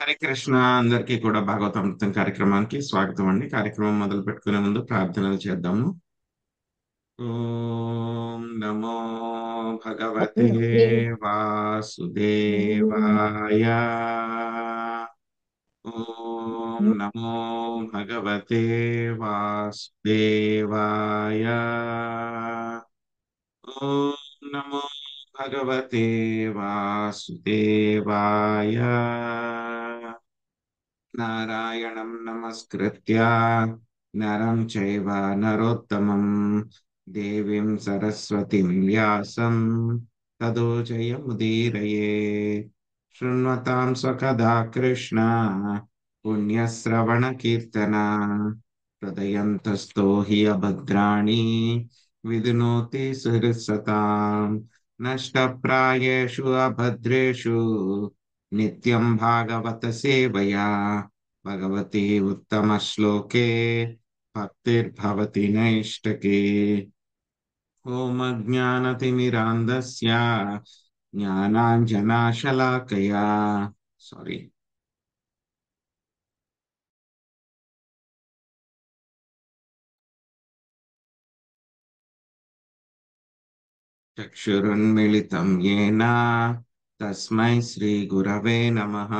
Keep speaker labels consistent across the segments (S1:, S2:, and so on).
S1: హరే కృష్ణ. అందరికీ కూడా భాగవతామృతం కార్యక్రమానికి స్వాగతం అండి. కార్యక్రమం మొదలు పెట్టుకునే ముందు ప్రార్థనలు చేద్దాము. ఓం నమో భగవతే వాసుదేవాయ. ఓం నమో భగవతే వాసుదేవాయ. ఓం నమో భగవతే వాసుదేవాయ. నారాయణం నమస్కృత్య నరం చైవ నరోత్తమం దేవీం సరస్వతిం వ్యాసం తదో జయముదీరయే. శృణ్వతాం స్వకథా కృష్ణ పుణ్యశ్రవణ కీర్తన హృదయంతస్థో హి అభద్రాణి విధునోతి సుహృత్సతాం నష్టప్రాయేషు అభద్రేషు నిత్యం భాగవత సేవయా భగవతి ఉత్తమ శ్లోకే భక్తిర్భవతి నైష్టకే. ఓం అజ్ఞానతిమిరాంధస్య జ్ఞానాంజనాశలాకయా సారీ చక్షురున్మిళితం యేన తస్మై శ్రీగురవే నమః.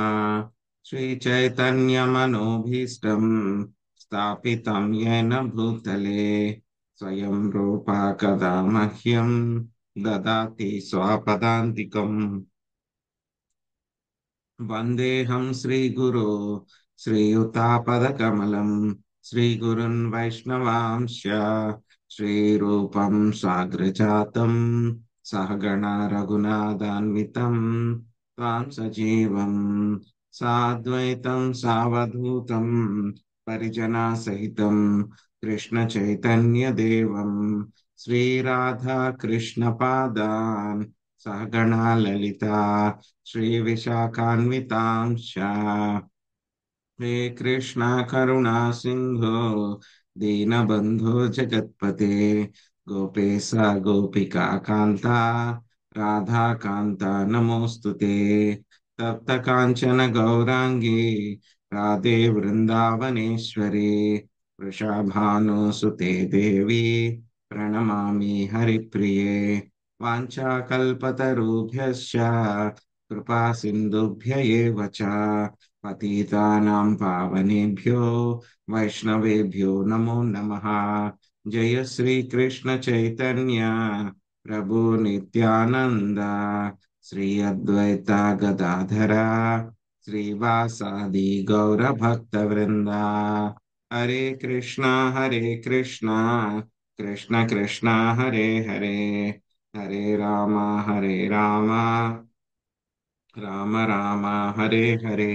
S1: శ్రీచైతన్యమనోభీష్టం స్థాపితం యేన భూతలే స్వయం రూపా కదా మహ్యం దదాతి స్వపదాంతికం. వందేహం శ్రీగురో శ్రీయుతాపదకమలం శ్రీగురున్ వైష్ణవాంశ శ్రీరూపం సాగ్రజాతం సహగణ రఘునాథాన్వితం త్వాం సజీవం సాద్వైతం సావధూతం పరిజనా సహితం కృష్ణ చైతన్య దేవం శ్రీరాధా కృష్ణ పాదాన్ సహగణా లలితా శ్రీ విశాఖాన్వితాంశ. హే కృష్ణ కరుణా సింధో దీనబంధో జగత్పతే గోపేశ గోపికా కాంత రాధాకాంత నమోస్తుతే. తప్త కాంచన గౌరాంగి రాధే వృందావనేశ్వరి వృషభానుసుతే దేవి ప్రణమామి హరిప్రియే. వాంఛాకల్పతరుభ్యశ్చ కృపా సింధుభ్య ఏవ చ పతితానాం పావనేభ్యో వైష్ణవేభ్యో నమో నమః. జయ శ్రీ కృష్ణ చైతన్య ప్రభు నిత్యానంద శ్రీ అద్వైత గదాధర శ్రీవాసాది గౌర భక్త వృంద. హరే కృష్ణ కృష్ణ కృష్ణ హరే హరే హరే రామ రామ రామ హరే హరే.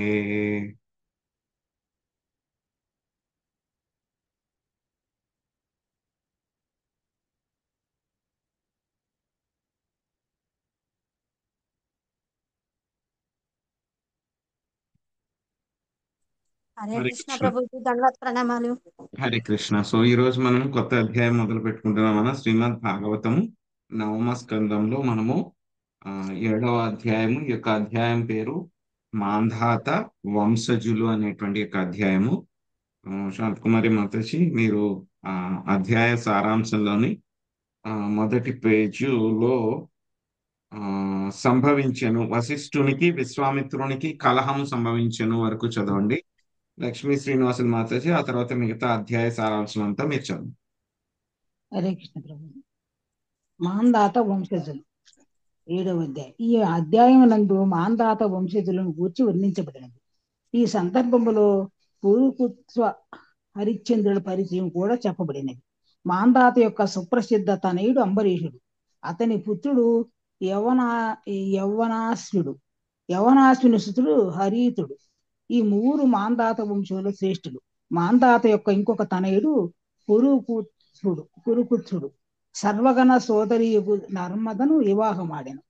S2: హరే
S1: హరే
S2: కృష్ణ
S1: కృష్ణ.
S2: ప్రభుజీ, దండవత్ ప్రణామాలు.
S1: హరే కృష్ణ. సో ఈ రోజు మనం కొత్త అధ్యాయం మొదలు పెట్టుకుంటున్నాం. మన శ్రీమద్ భాగవతము నవమ స్కందంలో మనము 7వ అధ్యాయము. ఈ యొక్క అధ్యాయం పేరు మాంధాత వంశజులు అనేటువంటి యొక్క అధ్యాయము. శాంత్ కుమారి మాతాజీ, మీరు ఆ అధ్యాయ సారాంశంలోని మొదటి పేజీలో సంభవించెను వశిష్ఠునికి విశ్వామిత్రునికి కలహము సంభవించెను వరకు చదవండి. లక్ష్మీ శ్రీనివాసులు మాతాజీ ఆ తర్వాత మిగతా అధ్యాయ సారాంశం అంతా మీరు చదవండి.
S3: హరే కృష్ణ ప్రభు. మాందాత వంశజులు 7వ అధ్యాయం. ఈ అధ్యాయం నందు మాందాత వంశజులను గూర్చి వర్ణించబడినది. ఈ సందర్భంలో పూర్వకుత్వ హరిశ్చంద్రుల పరిచయం కూడా చెప్పబడినది. మాందాత యొక్క సుప్రసిద్ధ తనయుడు అంబరీషుడు. అతని పుత్రుడు యవనాశ్వుడు. యవనాశ్వుని సుతుడు హరీతుడు. ఈ ముగ్గురు మాందాత వంశంలో శ్రేష్ఠులు. మాందాత యొక్క ఇంకొక తనయుడు కురుకుత్సుడు సర్వగణ సోదరి నర్మదను వివాహమాడెను.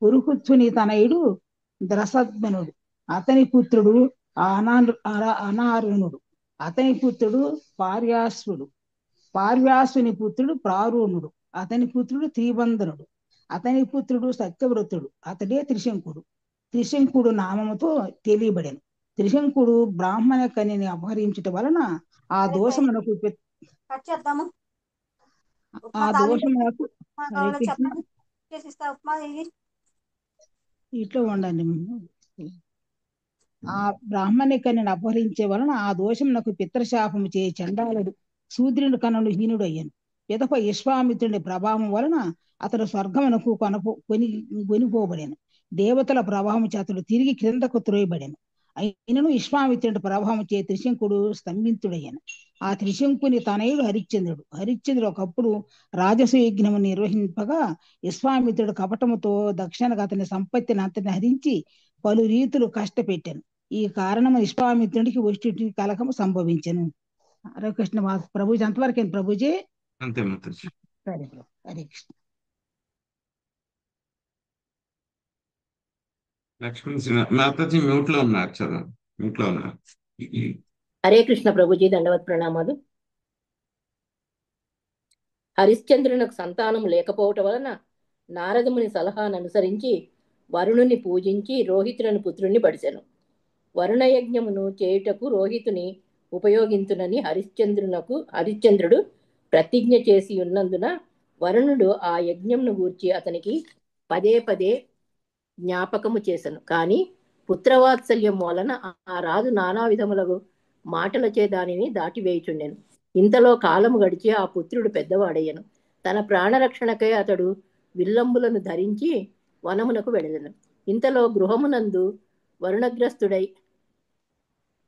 S3: కురుకుత్సుని తనయుడు ద్రసద్మనుడు. అతని పుత్రుడు అనారుణుడు. అతని పుత్రుడు పార్యాశ్వుడు. పార్యాశ్వుని పుత్రుడు ప్రారుణుడు. అతని పుత్రుడు త్రిబంధనుడు. అతని పుత్రుడు సత్యవ్రతుడు. అతడే త్రిశంకుడు. త్రిశంకుడు నామముతో తెలియబడెను. త్రిశంకుడు బ్రాహ్మణ కన్యని అపహరించుట వలన ఆ
S2: సరే
S3: దోషమునకు
S2: కట్ చేద్దాము.
S3: ఆ
S2: ఉప్మా తాలింపు
S3: దోషమునకు
S2: ఉప్మా
S3: హరే
S2: కావాలో
S3: కృష్ణ
S2: చెప్పండి, చేసిస్తా. ఉప్మా ఇది
S3: ఇట్లా ఉండండి. ఆ బ్రాహ్మణి కన్యను అపహరించే వలన ఆ దోషమునకు పితృశాపము చే చండాలుడు శూద్రుని కనులు హీనుడు అయ్యాను. పిదప విశ్వామిత్రుని ప్రభావం వలన అతడు స్వర్గమునకు కొనిపోబడాను. దేవతల ప్రభావం చే అతడు తిరిగి క్రిందకు త్రోయబడాను. అయినను విశ్వామిత్రుడి ప్రభావం చే త్రిశంకుడు స్తంభితుడయ్యాను. ఆ త్రిశంకుని తనయుడు హరిశ్చంద్రుడు ఒకప్పుడు రాజస యజ్ఞము నిర్వహింపగా విశ్వామిత్రుడు కపటముతో దక్షిణగా అతని సంపత్తిని అంతని హరించి పలు రీతులు కష్టపెట్టాను. ఈ కారణము విశ్వామిత్రుడికి ఉష్టి కలకము సంభవించను. హరే కృష్ణ. ప్రభుజీ అంతవరకు ప్రభుజీ.
S1: అంతే మాతాజీ.
S3: సరే ప్రభు. హరే కృష్ణ.
S1: లక్ష్మీ మాతాజీ మ్యూట్ లో ఉన్నారు, చదవండి. మ్యూట్ లో ఉన్నారు.
S4: హరే కృష్ణ ప్రభుజీ, దండవత్ ప్రణామాలు. హరిశ్చంద్రునకు సంతానం లేకపోవటం వలన నారదముని సలహాను అనుసరించి వరుణుని పూజించి రోహితులను పుత్రుణ్ణి పడిసెను. వరుణ యజ్ఞమును చేయుటకు రోహితుని ఉపయోగించునని హరిశ్చంద్రుడు ప్రతిజ్ఞ చేసి ఉన్నందున వరుణుడు ఆ యజ్ఞంను గూర్చి అతనికి పదే పదే జ్ఞాపకము చేసెను. కానీ పుత్రవాత్సల్యం వలన ఆ రాజు నానా విధములకు మాటలచే దానిని దాటివేయుచుండెను. ఇంతలో కాలము గడిచి ఆ పుత్రుడు పెద్దవాడయ్యను. తన ప్రాణరక్షణకై అతడు విల్లంబులను ధరించి వనమునకు వెళ్ళెను. ఇంతలో గృహమునందు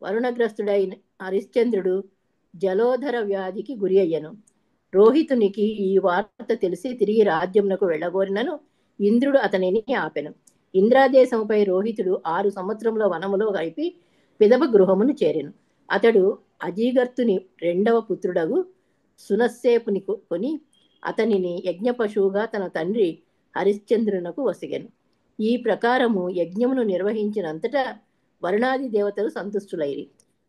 S4: వరుణగ్రస్తుడైన హరిశ్చంద్రుడు జలోధర వ్యాధికి గురి అయ్యను. రోహితునికి ఈ వార్త తెలిసి తిరిగి రాజ్యమునకు వెళ్ళగోరినను ఇంద్రుడు అతనిని ఆపెను. ఇంద్రాదేశముపై రోహితుడు 6 సంవత్సరముల వనములో గడిపి పిదప గృహమును చేరెను. అతడు అజీగర్తుని 2వ పుత్రుడగు సునస్సేపుని కొని అతనిని యజ్ఞ పశువుగా తన తండ్రి హరిశ్చంద్రునకు వసిగెను. ఈ ప్రకారము యజ్ఞమును నిర్వహించినంతటా వరుణాది దేవతలు సంతుష్టులైరి.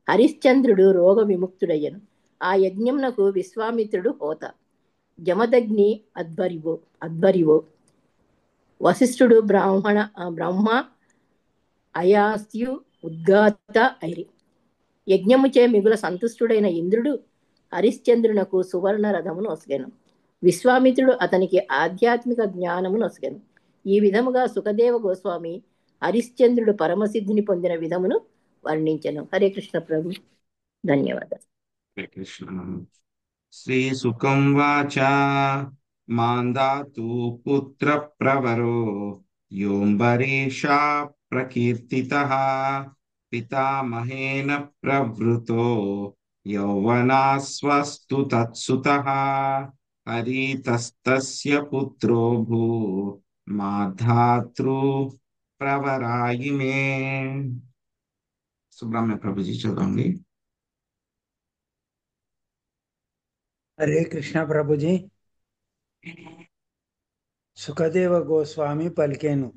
S4: హరిశ్చంద్రుడు రోగ విముక్తుడయ్యను. ఆ యజ్ఞమునకు విశ్వామిత్రుడు హోత, జమదగ్ని అధ్వర్యువో, వశిష్ఠుడు బ్రహ్మ అయాస్యు ఉద్గాత ఐరి. యజ్ఞముచే మిగుల సంతుష్టుడైన ఇంద్రుడు హరిశ్చంద్రునకు సువర్ణ రథమును ఒసగెను. విశ్వామిత్రుడు అతనికి ఆధ్యాత్మిక జ్ఞానమును ఒసగెను. ఈ విధముగా సుఖదేవ గోస్వామి హరిశ్చంద్రుడు పరమసిద్ధిని పొందిన విధమును వర్ణించెను. హరే కృష్ణ ప్రభు. ధన్యవాదాలు.
S1: హరే కృష్ణ. శ్రీ సుఖం వాచ మాందాతు పుత్ర ప్రవరో యోంబరీషా ప్రకీర్తితః పితామహేన ప్రవృతో యౌవనాస్వస్తు తత్సుతః హరితస్తస్య పుత్రో భూ మాధాతృ ప్రవరాయిమే. సుబ్రహ్మణ్య ప్రభుజీ చదవండి.
S5: హరే కృష్ణ ప్రభుజీ. సుఖదేవ గోస్వామి పలికెను.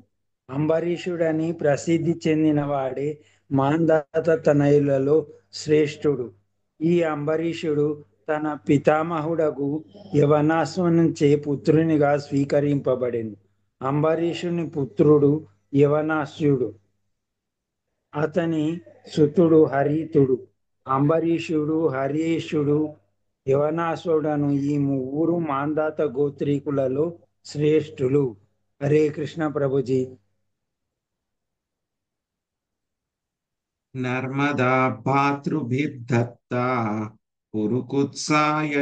S5: అంబరీషుడని ప్రసిద్ధి చెందిన వాడే మాంధాత తనయులలో శ్రేష్ఠుడు. ఈ అంబరీషుడు తన పితామహుడగు యవనాశ్వనుంచే పుత్రునిగా స్వీకరింపబడెను. అంబరీషుని పుత్రుడు యవనాశ్యుడు. అతని సుతుడు హరితుడు. అంబరీషుడు, హరీషుడు, యవనాశ్వడను ఈ 3 మాంధాత గోత్రీకులలో శ్రేష్ఠులు. హరే కృష్ణ ప్రభుజీ.
S1: నర్మదా భాతృభిర్దత్తా పురుకుత్సాయయోరగై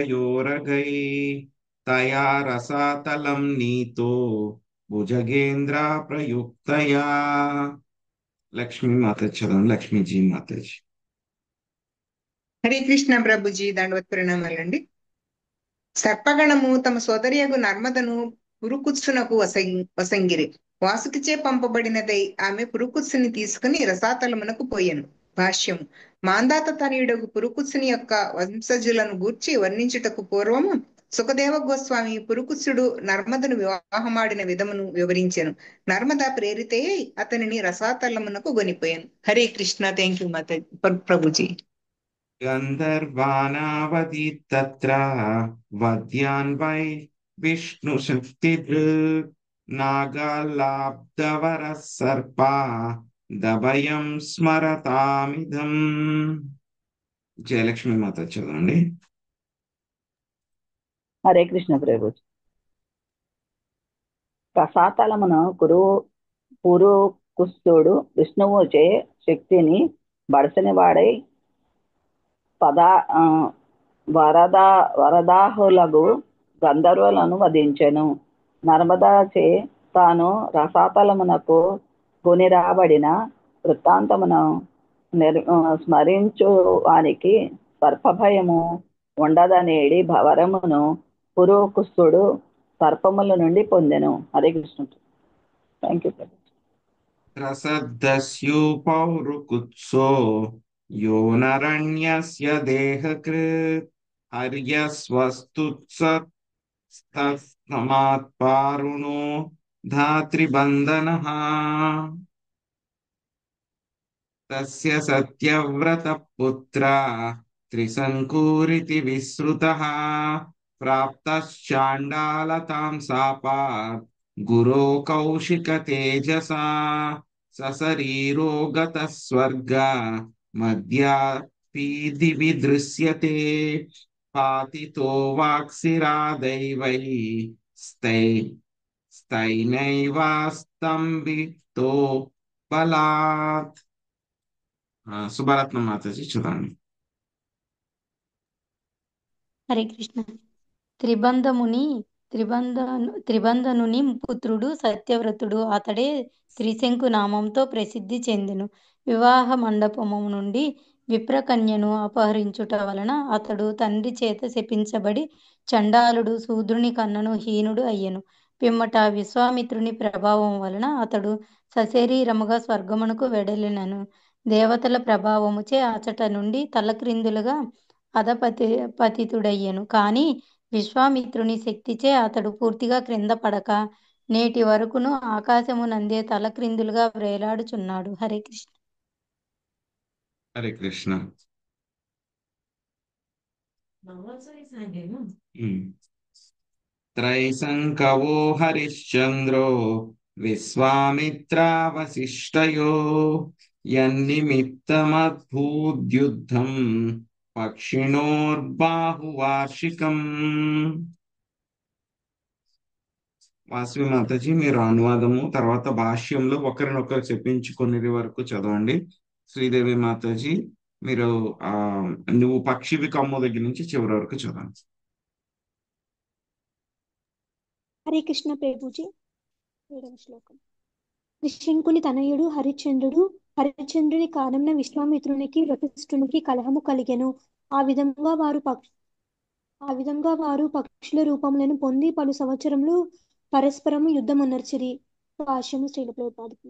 S1: తయా రసాతలం నీతో భుజగేంద్ర ప్రయుక్తయా. లక్ష్మీ మాత చదవండి. లక్ష్మీజీ మాతాజీ.
S6: హరే కృష్ణ ప్రభుజీ, దండవత్ ప్రణామాలండి. సర్పగణము తమ సోదరియగు నర్మదను పురుకుత్సునకు వసంగిరి. వాసుకిచే పంపబడినదై ఆమె పురుకుత్సుని తీసుకుని రసాతలమునకు పోయెను. భాష్యము. మాందాత తనయుడగు పురుకుత్సుని యొక్క వంశజులను గూర్చి వర్ణించుటకు పూర్వము సుఖదేవ గోస్వామి పురుకుత్సుడు నర్మదను వివాహమాడిన విధమును వివరించెను. నర్మద ప్రేరితే అతనిని రసాతలమునకు గొనిపోయాను. హరే కృష్ణ. థ్యాంక్ యూ మాత ప్రభుజీ.
S1: గంధర్వానావతి తత్ర వద్యాన్ వై విష్ణు శక్తి నాగాలాబ్ధవర సర్ప దభయం స్మరతామిదం. జయలక్ష్మి మాత చదవండి.
S7: హరే కృష్ణ ప్రభు. రసాతలమున పురుకుస్తుడు విష్ణువుచే శక్తిని బడసని వాడై వరదాహులకు గంధర్వులను వధించెను. నర్మదాచే తాను రసాతలమునకు కొనిరాబడిన వృత్తాంతమును స్మరించు వానికి సర్పభయము ఉండదనేడి వరమును పురుకుస్తుడు సర్పముల నుండి పొందెను. హరే కృష్ణ. Thank you.
S1: రసదస్యుపౌరుకుత్సో యో నరణ్యస్య దేహకృత్ హర్యస్వస్తుత్సమాత్పారుణో ధాత్రిబంధనః. తస్య సత్యవ్రత పుత్ర త్రిశంకూరితి విశ్రుతః ప్రాప్తశ్చాండాలతాం శాపాత్ గురో కౌశిక తేజసా సశరీరో గతః స్వర్గ మధ్యాపి దృశ్యతే పాతితో వాక్సిరాదైవై స్తైనైవాస్తంభితో బలాత్. సుభరత్నం మాతాజీ చూడండి.
S8: హరే కృష్ణ. త్రిబంధనుని పుత్రుడు సత్యవ్రతుడు. అతడే త్రిశంకు నామంతో ప్రసిద్ధి చెందెను. వివాహ మండపము నుండి విప్రకన్యను అపహరించుట వలన అతడు తండ్రి చేత శపించబడి చండాలుడు, శూద్రుని కన్నను హీనుడు అయ్యెను. పిమ్మట విశ్వామిత్రుని ప్రభావం వలన అతడు సశరీరముగా స్వర్గమునకు వెడలినను. దేవతల ప్రభావముచే అచట నుండి తలక్రిందులుగా పతితుడయ్యెను. కానీ విశ్వామిత్రుని శక్తిచే అతడు పూర్తిగా క్రింద పడక నేటి వరకును ఆకాశమునందే తలక్రిందులుగా వేలాడుచున్నాడు. హరే కృష్ణ.
S1: హరే కృష్ణ. త్రైశంకవో హరిశ్చంద్రో విశ్వామిత్రావశిష్టయో యన్నిమిత్తమద్భూద్యుద్ధం పక్షిణోర్బాహువార్షికం. వాసవి మాతాజీ మీరు అనువాదము తర్వాత భాష్యంలో ఒకరినొకరు చెప్పించుకునేది వరకు చదవండి. శ్రీదేవి మాతాజీ మీరు నువ్వు పక్షివి కమ్ము దగ్గర నుంచి చివరి వరకు చదవండి.
S2: హరే కృష్ణ ప్రభుజీ. 7వ శ్లోకం. త్రిశంకుని తనయుడు హరిశ్చంద్రుని కారణంన విశ్వామిత్రునికి వశిష్ఠునికి కలహము కలిగెను. ఆ విధంగా వారు పక్షుల రూపములను పొంది పలు సంవత్సరములు పరస్పరము యుద్ధమునర్చిరి. భాష్యము శ్రీల ప్రభుపాదకి.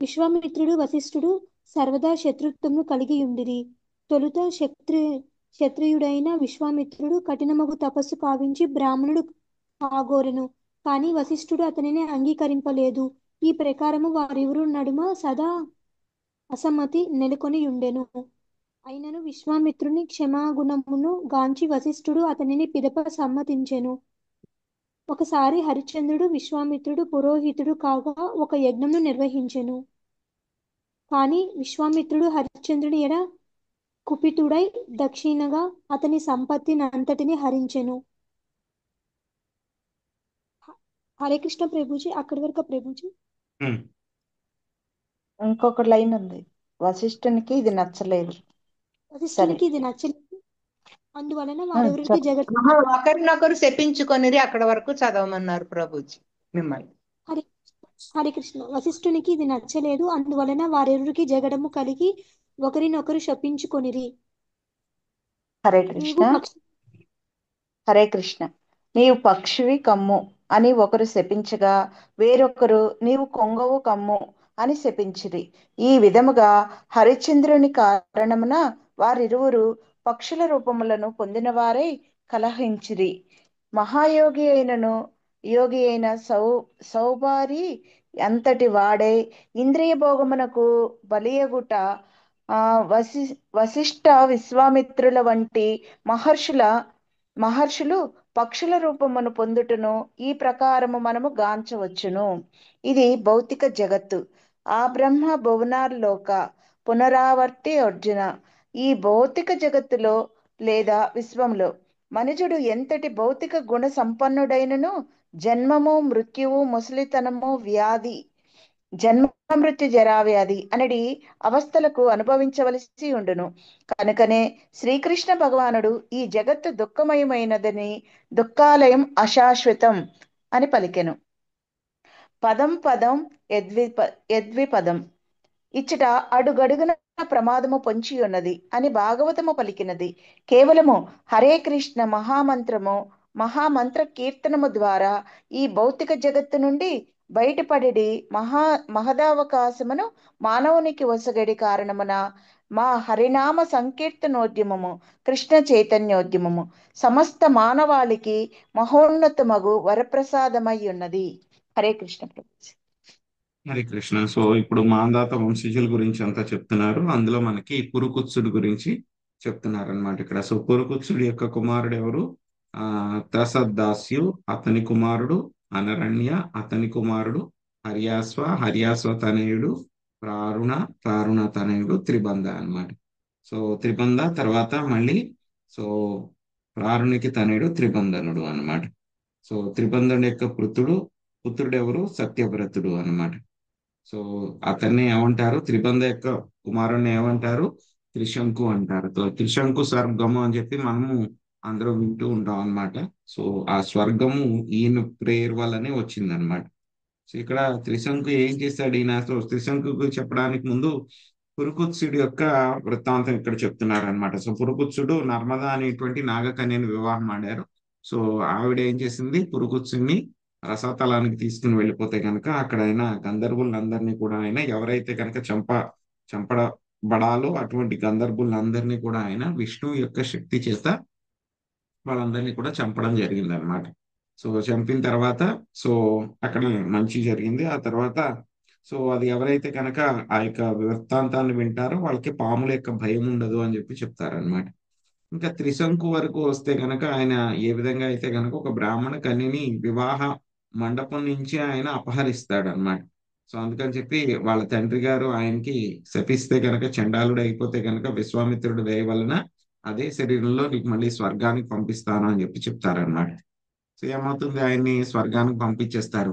S2: విశ్వామిత్రుడు వశిష్ఠుడు సర్వదా శత్రుత్వము కలిగి ఉండిరి. తొలుత క్షత్రియుడైన విశ్వామిత్రుడు కఠినమగు తపస్సు కావించి బ్రాహ్మణుడు ఆగోరెను. కానీ వశిష్ఠుడు అతనిని అంగీకరింపలేదు. ఈ ప్రకారము వారిరువురు నడుమ సదా అసమ్మతి నెలకొని ఉండెను. అయినను విశ్వామిత్రుని క్షమాగుణమును గాంచి వశిష్ఠుడు అతనిని పిదప సమ్మతించెను. ఒకసారి హరిశ్చంద్రుడు విశ్వామిత్రుడు పురోహితుడు కాగా ఒక యజ్ఞమును నిర్వహించెను. కానీ విశ్వామిత్రుడు హరిశ్చంద్రుని ఎడ కుపితుడై దక్షిణగా అతని సంపత్తినంతటిని హరించెను. హరే కృష్ణ ప్రభుజీ. అక్కడి వరకు ప్రభుజీ.
S9: ఇంకొక లైన్ ఉంది. వశిష్ఠునికి ఇది నచ్చలేదు.
S2: అందువలన వారెవరికి
S6: ఒకరినొకరు శపించుకొనిరి. అక్కడ వరకు చదవమన్నారు ప్రభుజీ మిమ్మల్ని.
S2: హరే కృష్ణ. వశిష్ఠునికి ఇది నచ్చలేదు. అందువలన వారెవరికి జగడము కలిగి ఒకరినొకరు శపించుకొనిరి.
S9: హరే కృష్ణ. హరే కృష్ణ. నీవు పక్షివి కమ్ము అని ఒకరు శపించగా వేరొకరు నీవు కొంగవు కమ్ము అని శపించిరి. ఈ విధముగా హరిశ్చంద్రుని కారణమున వారిరువురు పక్షుల రూపములను పొందిన వారై కలహించిరి. మహాయోగి అయిన సౌబారి అంతటి వాడై ఇంద్రియ భోగమునకు బలియగుట వశిష్ఠ విశ్వామిత్రుల వంటి మహర్షులు పక్షుల రూపమును పొందుటను ఈ ప్రకారము మనము గాంచవచ్చును. ఇది భౌతిక జగత్తు. ఆ బ్రహ్మ భువనాల్లోక పునరావర్తి అర్జున. ఈ భౌతిక జగత్తులో లేదా విశ్వంలో మనుజుడు ఎంతటి భౌతిక గుణ సంపన్నుడైనను జన్మము, మృత్యువు, ముసలితనము, వ్యాధి, జన్మ మృత్యు జరావ్యాధి అనడి అవస్థలకు అనుభవించవలసి ఉండును. కనుకనే శ్రీకృష్ణ భగవానుడు ఈ జగత్తు దుఃఖమయమైనదని, దుఃఖాలయం అశాశ్వతం అని పలికెను. పదం పదం యద్విపదం ఇచ్చట అడుగడుగున ప్రమాదము పొంచి ఉన్నది అని భాగవతము పలికినది. కేవలము హరే కృష్ణ మహామంత్ర కీర్తనము ద్వారా ఈ భౌతిక జగత్తు నుండి బయటపడి మహదావకాశమును మానవునికి వసగడి కారణమున మా హరినామ సంకీర్తనోద్యమము, కృష్ణ చైతన్యోద్యమము సమస్త మానవాళికి మహోన్నతమగు వరప్రసాదమై ఉన్నది. హరే కృష్ణ ప్రభుజీ.
S1: హరే కృష్ణ. సో ఇప్పుడు మాంధాత వంశీయుల గురించి అంతా చెప్తున్నారు. అందులో మనకి పురుకుత్సుడి గురించి చెప్తున్నారు అనమాట ఇక్కడ. సో పురుకుత్సుడి యొక్క కుమారుడు ఎవరు? త్రసద్దాస్యు అతని కుమారుడు, అనరణ్య అతని కుమారుడు, హర్యాస్వ తనయుడు, ప్రారుణ తనయుడు, త్రిబంధ అన్నమాట. సో త్రిబంధ తర్వాత మళ్ళీ సో ప్రారునికి తనయుడు త్రిబంధనుడు అన్నమాట. సో త్రిబంధుడి యొక్క పుత్రుడు ఎవరు? సత్యవ్రతుడు అన్నమాట. సో అతన్ని ఏమంటారు? త్రిబంధ యొక్క కుమారుణ్ణి ఏమంటారు? త్రిశంకు అంటారు. సో త్రిశంకు స్వర్గము అని చెప్పి మనము అందరూ వింటూ ఉంటాం అన్నమాట. సో ఆ స్వర్గము ఈయన ప్రేయర్ వల్లనే వచ్చిందనమాట. సో ఇక్కడ త్రిశంకు ఏం చేశాడు ఈయన? సో త్రిశంకు చెప్పడానికి ముందు పురుకుత్సుడి యొక్క వృత్తాంతం ఇక్కడ చెప్తున్నారు అనమాట. సో పురుకుత్సుడు నర్మదా అనేటువంటి నాగకన్యని వివాహం ఆడారు. సో ఆవిడ ఏం చేసింది? పురుకుత్సుడిని రసాతలానికి తీసుకుని వెళ్ళిపోతే కనుక అక్కడ ఆయన గంధర్వులందరినీ కూడా ఆయన ఎవరైతే కనుక చంపబడాలో అటువంటి గంధర్వులందరినీ కూడా ఆయన విష్ణువు యొక్క శక్తి చేత వాళ్ళందరినీ కూడా చంపడం జరిగింది అనమాట. సో చంపిన తర్వాత సో అక్కడ మంచి జరిగింది. ఆ తర్వాత సో అది ఎవరైతే కనుక ఆ యొక్క వృత్తాంతాన్ని వింటారో వాళ్ళకి పాముల యొక్క భయం ఉండదు అని చెప్పి చెప్తారనమాట. ఇంకా త్రిశంకు వరకు వస్తే కనుక ఆయన ఏ విధంగా అయితే కనుక ఒక బ్రాహ్మణ కన్యని వివాహ మండపం నుంచి ఆయన అపహరిస్తాడు అనమాట. సో అందుకని చెప్పి వాళ్ళ తండ్రి గారు ఆయనకి శపిస్తే కనుక, చండాలుడు అయిపోతే కనుక విశ్వామిత్రుడు దయ వలన అదే శరీరంలో నీకు మళ్ళీ స్వర్గానికి పంపిస్తాను అని చెప్పి చెప్తారనమాట. సో ఏమవుతుంది? ఆయన్ని స్వర్గానికి పంపించేస్తారు.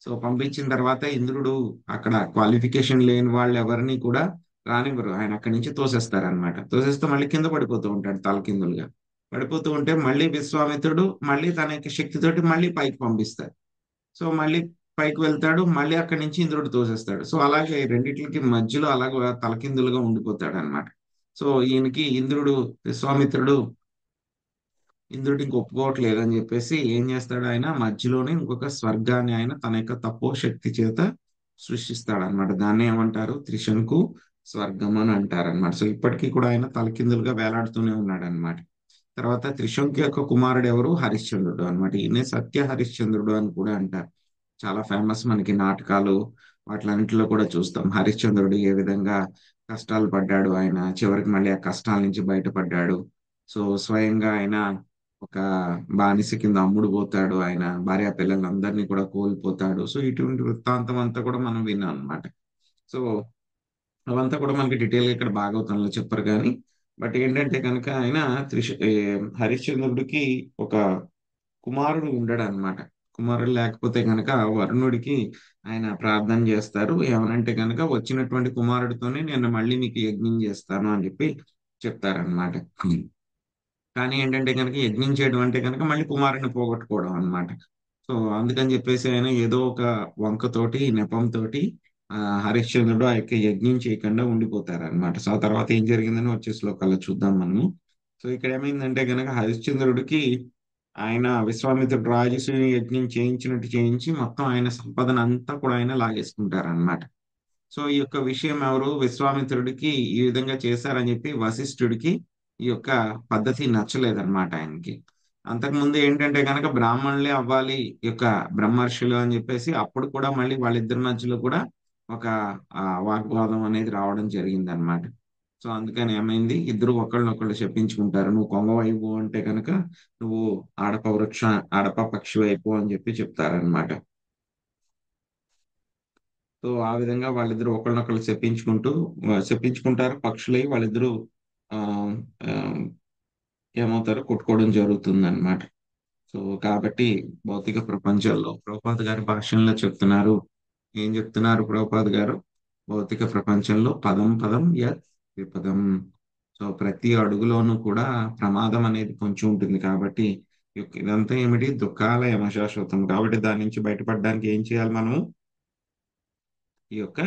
S1: సో పంపించిన తర్వాత ఇంద్రుడు అక్కడ క్వాలిఫికేషన్ లేని వాళ్ళు ఎవరిని కూడా రానివ్వరు. ఆయన అక్కడి నుంచి తోసేస్తారనమాట. తోసేస్తే మళ్ళీ కింద పడిపోతూ ఉంటాడు, తలకిందులుగా పడిపోతూ ఉంటే మళ్ళీ విశ్వామిత్రుడు మళ్ళీ తన యొక్క శక్తితోటి మళ్ళీ పైకి పంపిస్తారు. సో మళ్ళీ పైకి వెళ్తాడు, మళ్ళీ అక్కడి నుంచి ఇంద్రుడు తోసేస్తాడు. సో అలాగే రెండిట్లకి మధ్యలో అలాగ తలకిందులుగా ఉండిపోతాడు అనమాట. సో ఈయనకి ఇంద్రుడికి ఒప్పుకోవట్లేదు అని చెప్పేసి ఏం చేస్తాడు? ఆయన మధ్యలోనే ఇంకొక స్వర్గాన్ని ఆయన తన యొక్క తపో శక్తి చేత సృష్టిస్తాడు అనమాట. దాన్ని ఏమంటారు? త్రిశంకు స్వర్గం అని అంటారు అనమాట. సో ఇప్పటికీ కూడా ఆయన తలకిందులుగా వేలాడుతూనే ఉన్నాడు అనమాట. తర్వాత త్రిశంకు యొక్క కుమారుడు ఎవరు? హరిశ్చంద్రుడు అనమాట. ఈయన సత్య హరిశ్చంద్రుడు అని కూడా అంటారు. చాలా ఫేమస్, మనకి నాటకాలు వాటిలన్నింటిలో కూడా చూస్తాం హరిశ్చంద్రుడు ఏ విధంగా కష్టాలు పడ్డాడు. ఆయన చివరికి మళ్ళీ ఆ కష్టాల నుంచి బయటపడ్డాడు. సో స్వయంగా ఆయన ఒక బానిస కింద అమ్ముడు పోతాడు, ఆయన భార్య పిల్లలందరినీ కూడా కోల్పోతాడు. సో ఇటువంటి వృత్తాంతం అంతా కూడా మనం విన్నాం అనమాట. సో అవంతా కూడా మనకి డీటెయిల్ గా ఇక్కడ భాగవతంలో చెప్పరు కానీ, బట్ ఏంటంటే కనుక ఆయన హరిశ్చంద్రుడికి ఒక కుమారుడు ఉండడు అనమాట. కుమారుడు లేకపోతే కనుక వరుణుడికి ఆయన ప్రార్థన చేస్తారు. ఏమనంటే కనుక వచ్చినటువంటి కుమారుడితోనే నేను మళ్ళీ మీకు యజ్ఞం చేస్తాను అని చెప్పి చెప్తారనమాట. కానీ ఏంటంటే కనుక యజ్ఞం చేయడం అంటే కనుక మళ్ళీ కుమారుడిని పోగొట్టుకోవడం అనమాట. సో అందుకని చెప్పేసి ఆయన ఏదో ఒక వంకతోటి నెపంతోటి హరిశ్చంద్రుడు ఆ యొక్క యజ్ఞం చేయకుండా ఉండిపోతారు అనమాట. సో ఆ తర్వాత ఏం జరిగిందని వచ్చే శ్లోకాల్లో చూద్దాం మనము. సో ఇక్కడ ఏమైందంటే కనుక హరిశ్చంద్రుడికి ఆయన విశ్వామిత్రుడు రాజసూయ యజ్ఞం చేయించినట్టు చేయించి మొత్తం ఆయన సంపదన అంతా కూడా ఆయన లాగేసుకుంటారనమాట. సో ఈ యొక్క విషయం ఎవరు? విశ్వామిత్రుడికి ఈ విధంగా చేశారని చెప్పి వశిష్ఠుడికి ఈ యొక్క పద్ధతి నచ్చలేదన్నమాట ఆయనకి. అంతకుముందు ఏంటంటే కనుక బ్రాహ్మణులే అవ్వాలి ఈ యొక్క బ్రహ్మర్షులు అని చెప్పేసి అప్పుడు కూడా మళ్ళీ వాళ్ళిద్దరి మధ్యలో కూడా ఒక వాగ్వాదం అనేది రావడం జరిగింది అనమాట. సో అందుకని ఏమైంది? ఇద్దరు ఒకళ్ళనొకళ్ళు చెప్పించుకుంటారు. నువ్వు కొంగవైపు అంటే కనుక నువ్వు ఆడప పక్షి వైపు అని చెప్పి చెప్తారనమాట. సో ఆ విధంగా వాళ్ళిద్దరూ ఒకళ్ళనొకళ్ళు చెప్పించుకుంటారు. పక్షులై వాళ్ళిద్దరూ ఆ ఆ, ఏమవుతారు, కొట్టుకోవడం జరుగుతుంది అనమాట. సో కాబట్టి భౌతిక ప్రపంచంలో ప్రభుపాద్ గారి భాషల్లో చెప్తున్నారు. ఏం చెప్తున్నారు ప్రభుపాద్ గారు? భౌతిక ప్రపంచంలో పదం పదం యత్ విపదం. సో ప్రతి అడుగులోనూ కూడా ప్రమాదం అనేది కొంచెం ఉంటుంది. కాబట్టి ఇదంతా ఏమిటి, దుఃఖాల యమశాశ్వతం. కాబట్టి దాని నుంచి బయటపడడానికి ఏం చేయాలి మనము? ఈ యొక్క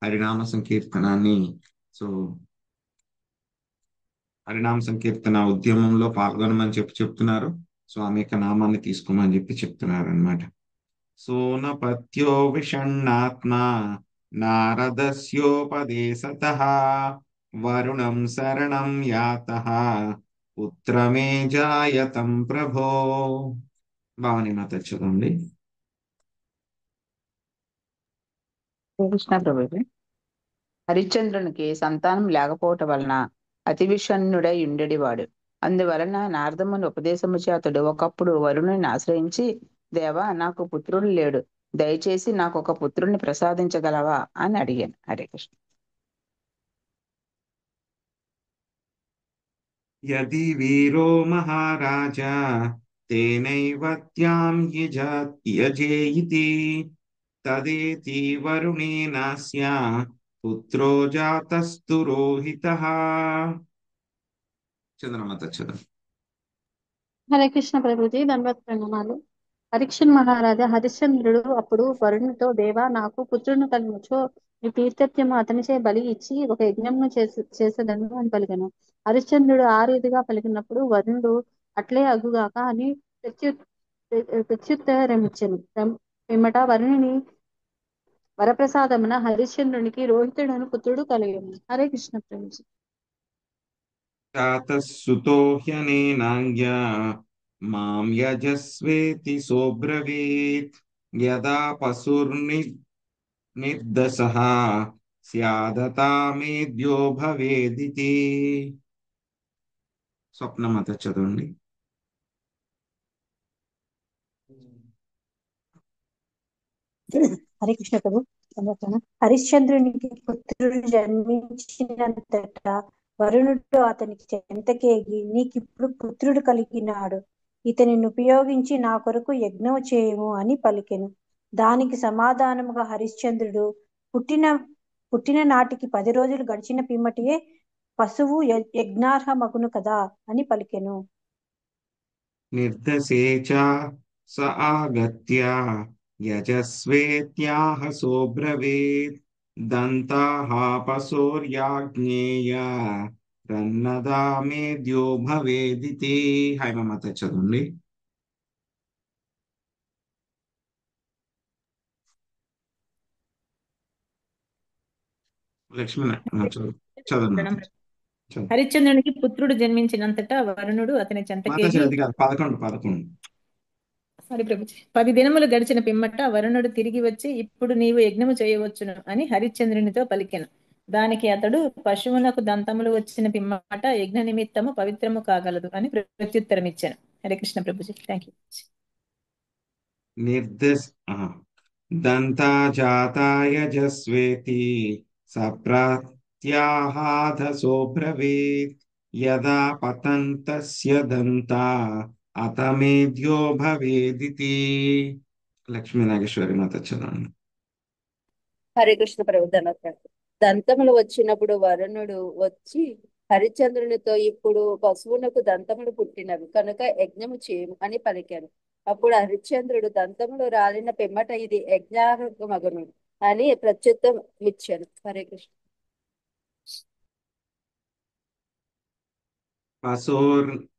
S1: హరినామ సంకీర్తనాన్ని, సో హరినామ సంకీర్తన ఉద్యమంలో పాల్గొనమని చెప్తున్నారు. స్వామి యొక్క నామాన్ని తీసుకోమని చెప్తున్నారు అనమాట. సోనపత్యో విషణ్ణాత్మా నారదస్యోపదేశతః వరుణం శరణం యాతః పుత్రమే జాయతం ప్రభో. భావని మాత చదవండి.
S6: కృష్ణ ప్రభుజీ. హరిశ్చంద్రునికి సంతానం లేకపోవటం వలన అతి విషణ్ణుడై ఉండేవాడు. అందువలన నారదముని ఉపదేశము చేతడు ఒకప్పుడు వరుణుని ఆశ్రయించి, దేవా, నాకు పుత్రుడు లేడు, దయచేసి నాకు ఒక పుత్రుడిని ప్రసాదించగలవా అని అడిగాను. హరే కృష్ణ.
S1: యది వీరో మహారాజా తేనైవ త్యాం యజేయితి తదేతి వరుణేనాస్య పుత్రో జాతస్తు రోహితః. చంద్రమాత చదవండి.
S10: హరే కృష్ణ ప్రభుజీ, ధన్వత్ ప్రణామాలు. పరీక్షణ్ మహారాజా హరిశ్చంద్రుడు అప్పుడు వరుణుతో, దేవా, నాకు పుత్రుని కలుగుచో నీ తీర్థత్యము అతనిచే బలి ఇచ్చి ఒక యజ్ఞమును చేసేదను అని పలికెను. హరిశ్చంద్రుడు ఆ రీతిగా పలికినప్పుడు వరుణుడు అట్లే అగుగాక అని ప్రత్యుత్తరమిచ్చెను. పిమ్మట వరుణుని వరప్రసాదమున హరిశ్చంద్రునికి రోహితుడను పుత్రుడు కలిగెను. హరే కృష్ణ ప్రభుజీ.
S1: జాతస్సుతో హ్యనేనాంగ్య మాం యజస్వేతి సోబ్రవీత్ యదా పశుర్నిర్దశః స్యాదతామేద్యో భవేదితి. స్వప్నమాత చదవండి.
S2: హరే కృష్ణ ప్రభు. హరిశ్చంద్రునికి పుత్రుడు జన్మించినంతట వరుణుడు అతనికి చెంతకేగి, నీకిప్పుడు పుత్రుడు కలిగినాడు, ఇతనిని ఉపయోగించి నా కొరకు యజ్ఞము చేయము అని పలికెను. దానికి సమాధానముగా హరిశ్చంద్రుడు, పుట్టిన నాటికి 10 రోజులు గడిచిన పిమ్మటియే పశువు యజ్ఞార్హమగును కదా అని పలికెను.
S1: నిర్దశేచా స ఆగత్య యజస్వేత్యాహ సోబ్రవీత్ దంతాః పశోర్యాజ్ఞేయ రన్నదామేద్యో భవేదితి. హైమమాత చదవండి. లక్ష్మణ చదవండి.
S11: హరిశ్చంద్రునికి పుత్రుడు జన్మించినంతటా వరుణుడు అతని చెంతకేగి
S1: 11
S11: సారీ ప్రభుజీ 10 దినములు గడిచిన పిమ్మట వరుణుడు తిరిగి వచ్చి, ఇప్పుడు నీవు యజ్ఞము చేయవచ్చును అని హరిశ్చంద్రునితో పలికెను. దానికి అతడు, పశువునకు దంతములు వచ్చిన పిమ్మట యజ్ఞ నిమిత్తము పవిత్రము కాగలదు అని ప్రత్యుత్తరం ఇచ్చాను. హరే కృష్ణ ప్రభుజీ. Thank you.
S1: దంతా జాతాయ జస్వేతి సప్రత్యాహాధ సోబ్రవీత్ యదా పతంతస్య దంతా అతమేద్యో భవేదితి. లక్ష్మీ నాగేశ్వరి మాత చదవండి.
S12: హరే కృష్ణ ప్రభు. దంతములు వచ్చినప్పుడు వరుణుడు వచ్చి హరిశ్చంద్రునితో, ఇప్పుడు పశువునకు దంతములు పుట్టినవి కనుక యజ్ఞము చేయము అని పలికాను. అప్పుడు హరిశ్చంద్రుడు, దంతములు రాలిన పిమ్మట ఇది యజ్ఞార్హమగును అని ప్రత్యుత్తరం ఇచ్చాను. హరే కృష్ణ.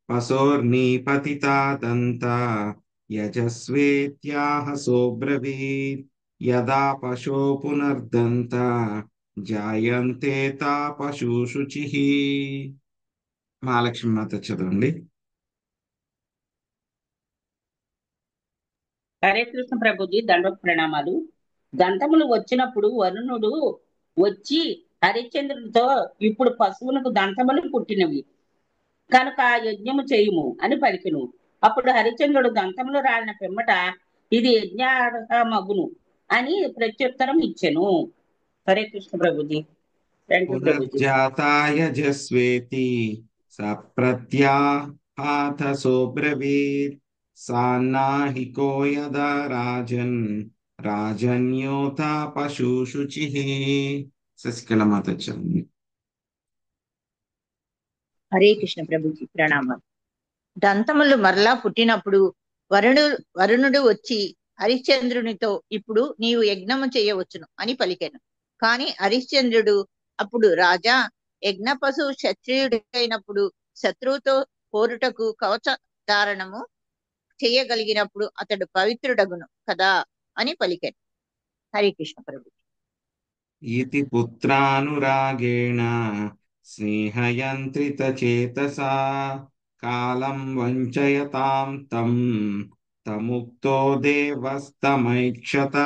S1: పశోర్నిపతితా దంతా యజస్వేత్యాహ సోబ్రవీత్ యదా పశో పునర్దంతా జాయంతే తా పశుశుచిః. మహాలక్ష్మి మాత చదవండి.
S13: హరే కృష్ణ ప్రభుజీ, దండోత్ ప్రణామాలు. దంతములు వచ్చినప్పుడు వరుణుడు వచ్చి హరిశ్చంద్రుడితో, ఇప్పుడు పశువులకు దంతములు పుట్టినవి కనుక యజ్ఞము చేయుము అని పలికెను. అప్పుడు హరిశ్చంద్రుడు దంతములు రాలిన పిమ్మట ఇది యజ్ఞార్హమగును అని ప్రత్యుత్తరం ఇచ్చెను. హరే కృష్ణ ప్రభుజీ. Thank you Prabhuji.
S1: పునర్జాతాయ జస్వేతి సప్రత్యాహాత సోబ్రవీత్ సాన్నాహికో యదా రాజన్ రాజన్యోత పశుశుచిః. శశికళ మాత చదివింది.
S14: హరే కృష్ణ ప్రభుజీ ప్రణామాలు. దంతములు మరలా పుట్టినప్పుడు వరుణుడు వచ్చి హరిశ్చంద్రునితో ఇప్పుడు నీవు యజ్ఞము చేయవచ్చును అని పలికెను. కాని హరిశ్చంద్రుడు అప్పుడు రాజా, యజ్ఞ పశువు క్షత్రియుడైనప్పుడు శత్రువుతో పోరుటకు కవచ ధారణము చేయగలిగినప్పుడు అతడు పవిత్రుడగును కదా అని పలికెను. హరే కృష్ణ ప్రభుజీ.
S1: ఇతి పుత్రానురాగేణ స్నేహయంత్రితచేతసా కాలం వంచయతాం తముక్తో దేవస్తమైక్షత.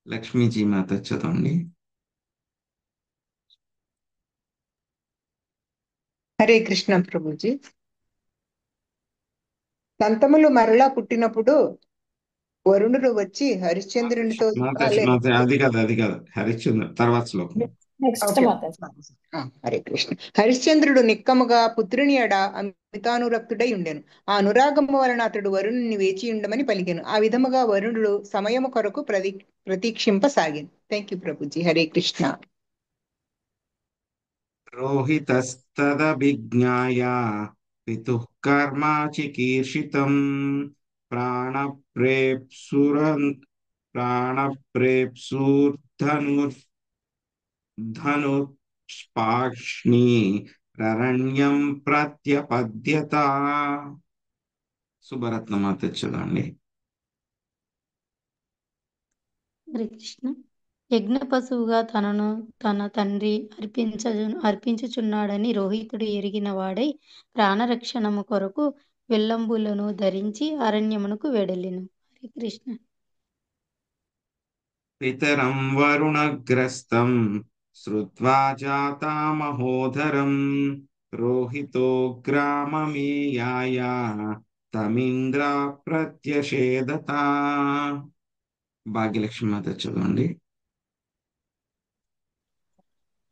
S1: లక్ష్మీజీ మాత చదవండి.
S6: హరే కృష్ణ ప్రభుజీ. దంతములు మరలా పుట్టినప్పుడు వరుణుడు వచ్చి హరిశ్చంద్రునితో
S1: అది కాదు హరిశ్చంద్ర తర్వాత శ్లోకం.
S6: హరే కృష్ణ. హరిశ్చంద్రుడు నిక్కముగా పుత్రుని ఎడ అమితానురక్తుడై ఉండెను. ఆ అనురాగము వలన అతడు వరుణుని వేచి ఉండమని పలికెను. ఆ విధముగా వరుణుడు సమయము కొరకు ప్రతీక్షింపసాగాను. Thank you Prabhuji. హరే కృష్ణ.
S1: రోహితస్తదభిజ్ఞాయ పితుః కర్మ చికీర్షితం ప్రాణప్రేప్సూర్ధనుష్పాక్ష్ణీ రరణ్యం ప్రత్యపద్యత. సుభరత్నమాత చదవండి.
S8: హరే కృష్ణ. యజ్ఞ పశువుగా తనను తన తండ్రి అర్పించుచున్నాడని రోహితుడు ఎరిగిన వాడై ప్రాణరక్షణము కొరకు విల్లంబులను ధరించి అరణ్యమునకు వెడలెను. హరే కృష్ణ.
S1: పితరం వరుణగ్రస్తం శ్రుత్వా జాతా మహోదరం రోహితో గ్రామమేయాయ తమింద్ర ప్రత్యషేదత. భాగ్యలక్ష్మి మాత చదవండి.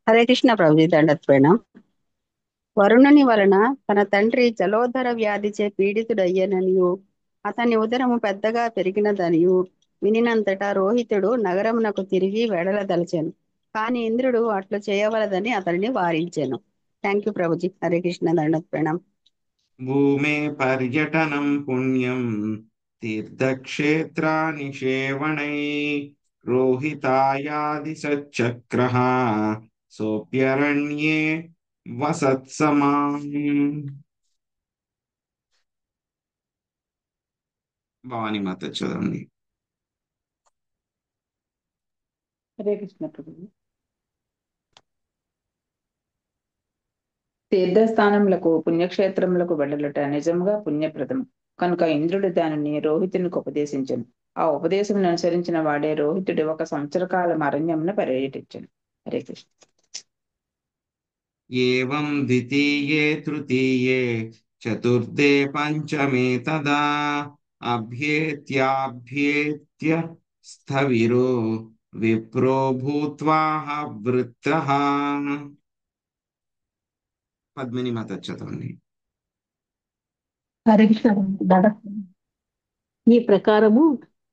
S12: హరే కృష్ణ ప్రభుజీ. దండత్వేణ. వరుణుని వలన తన తండ్రి జలోదర వ్యాధిచే పీడితుడయ్యననియు అతని ఉదరము పెద్దగా పెరిగినదనియు వినినంతటా రోహితుడు నగరమునకు తిరిగి వెడలదలచెను. కాని ఇంద్రుడు అట్లు చేయవలదని అతనిని వారించెను. Thank you Prabhuji. హరే కృష్ణ. దండత్వేణ.
S1: భూమే పర్యటనం పుణ్యం తీర్థక్షేత్రాని సేవణై రోహితాయాది సచ్చక్రః సోప్యరణ్యే వసత్సమాం. భవానీ మాత చదవండి.
S6: హరే కృష్ణ ప్రభుజీ. తీర్థస్థానములకు పుణ్యక్షేత్రములకు వెడలుట నిజముగా పుణ్యప్రదం కనుక ఇంద్రుడు దానిని రోహితునికి ఉపదేశించను. ఆ ఉపదేశం అనుసరించిన వాడే రోహితుడు 1 సంవత్సర కాలం అరణ్యమున పర్యటించను. హరే కృష్ణ.
S1: ఏవం ద్వితీయే తృతీయే చతుర్థే పంచమే తదా అభ్యేత్యాభ్యేత్య స్థవిరో విప్రో భూత్వా వృత్తః. పద్మిని మాత చదవండి.
S10: హరే కృష్ణ. ఈ ప్రకారము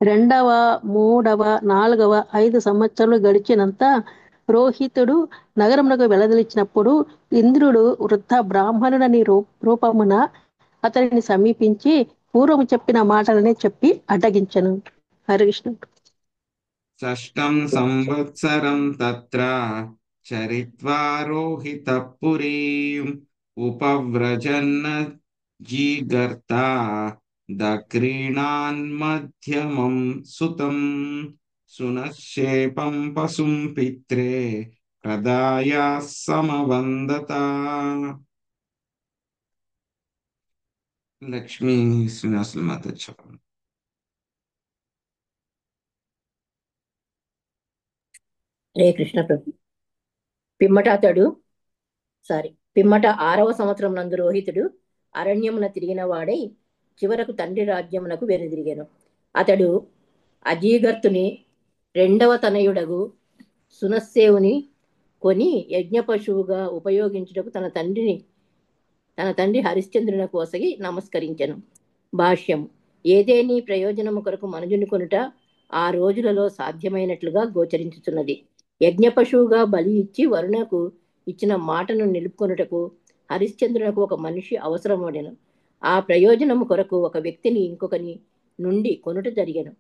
S10: 2వ, 3వ, 4వ, 5 సంవత్సరాలు గడిచినంత రోహితుడు నగరమునకు వెళదలిచినప్పుడు ఇంద్రుడు వృద్ధ బ్రాహ్మణుడని రూపమున అతనిని సమీపించి పూర్వము చెప్పిన మాటలనే చెప్పి అడ్డగించను. హరే కృష్ణ.
S1: షష్టం సంవత్సరం తత్ర చరిత్వా రోహితః పురీం ఉపవ్రజన్న జీగర్త దక్రీణాన్మధ్యమం సుతం సునశ్శేపం పశుం పిత్రే ప్రదాయా సమవందత. లక్ష్మీ శ్రీనివాసుల మాత చెప్పండి.
S4: హరే కృష్ణ ప్రభు. పిమ్మట 6వ సంవత్సరం నందు రోహితుడు అరణ్యమున తిరిగిన వాడై చివరకు తండ్రి రాజ్యమునకు వెనుదిరిగెను. అతడు అజీగర్తుని రెండవ తనయుడగు సునస్సేవుని కొని యజ్ఞ పశువుగా ఉపయోగించుటకు తన తండ్రి హరిశ్చంద్రుని కోసగి నమస్కరించెను. భాష్యం. ఏదేని ప్రయోజనము కొరకు మనుజుని కొనుట ఆ రోజులలో సాధ్యమైనట్లుగా గోచరించుతున్నది. యజ్ఞ పశువుగా బలి ఇచ్చి వరుణకు ఇచ్చిన మాటను నిలుపుకొనుటకు హరిశ్చంద్రునకు ఒక మనిషి అవసరమడెను. ఆ ప్రయోజనము కొరకు ఒక వ్యక్తిని ఇంకొకని నుండి కొనుట జరిగెను.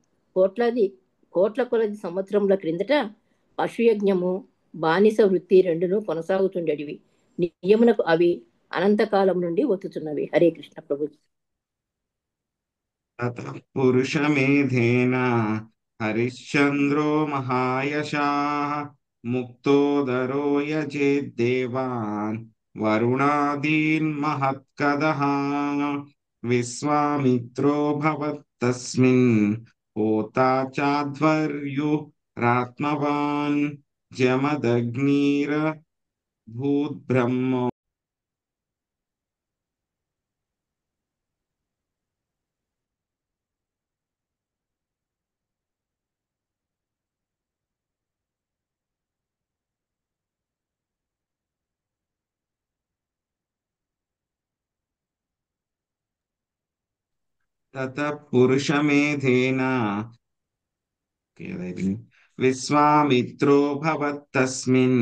S4: కోట్ల కొలది సంవత్సరముల క్రిందట పశుయజ్ఞము బానిస వృత్తి రెండును కొనసాగుతుండేటివి. నియమునకు అవి అనంతకాలం నుండి ఒత్తుతున్నవి. హరే కృష్ణ ప్రభు.
S1: తతః పురుషమేధేన హరిశ్చంద్రో మహాయశాః ముక్తోదరో యజేద్దేవాన్ వరుణాదీన్ మహత్కదః విశ్వామిత్రో భవత్తస్మిన్ హోతా చాధ్వర్యురాత్మవాన్ జమదగ్నీర భూద్బ్రహ్మో తతః పురుషమేధేన విశ్వామిత్రో భవత్తస్మిన్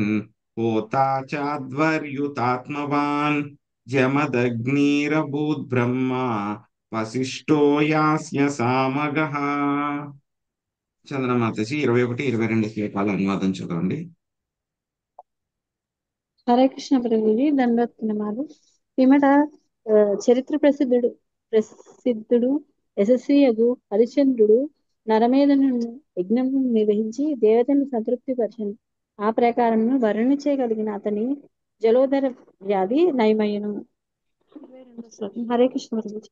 S1: హోతా చాధ్వర్యుతాత్మవాన్ జమదగ్నీరభూద్బ్రహ్మ వశిష్ఠో యాస్య సామగః. చంద్రమాతజీ 21-22 శ్లోకాల అనువాదం చదవండి.
S10: హరే కృష్ణ ప్రభుజీ దండోత్నమాలు. పిమ్మట చరిత్ర ప్రసిద్ధుడు యశస్వియగు హరిశ్చంద్రుడు నరమేధను యజ్ఞం నిర్వహించి దేవతలను సంతృప్తి పరిచను. ఆ ప్రకారము వరుణి చేయగలిగిన అతని జలోదర వ్యాధి నయమయ్యను. హరే కృష్ణ ప్రభుజీ.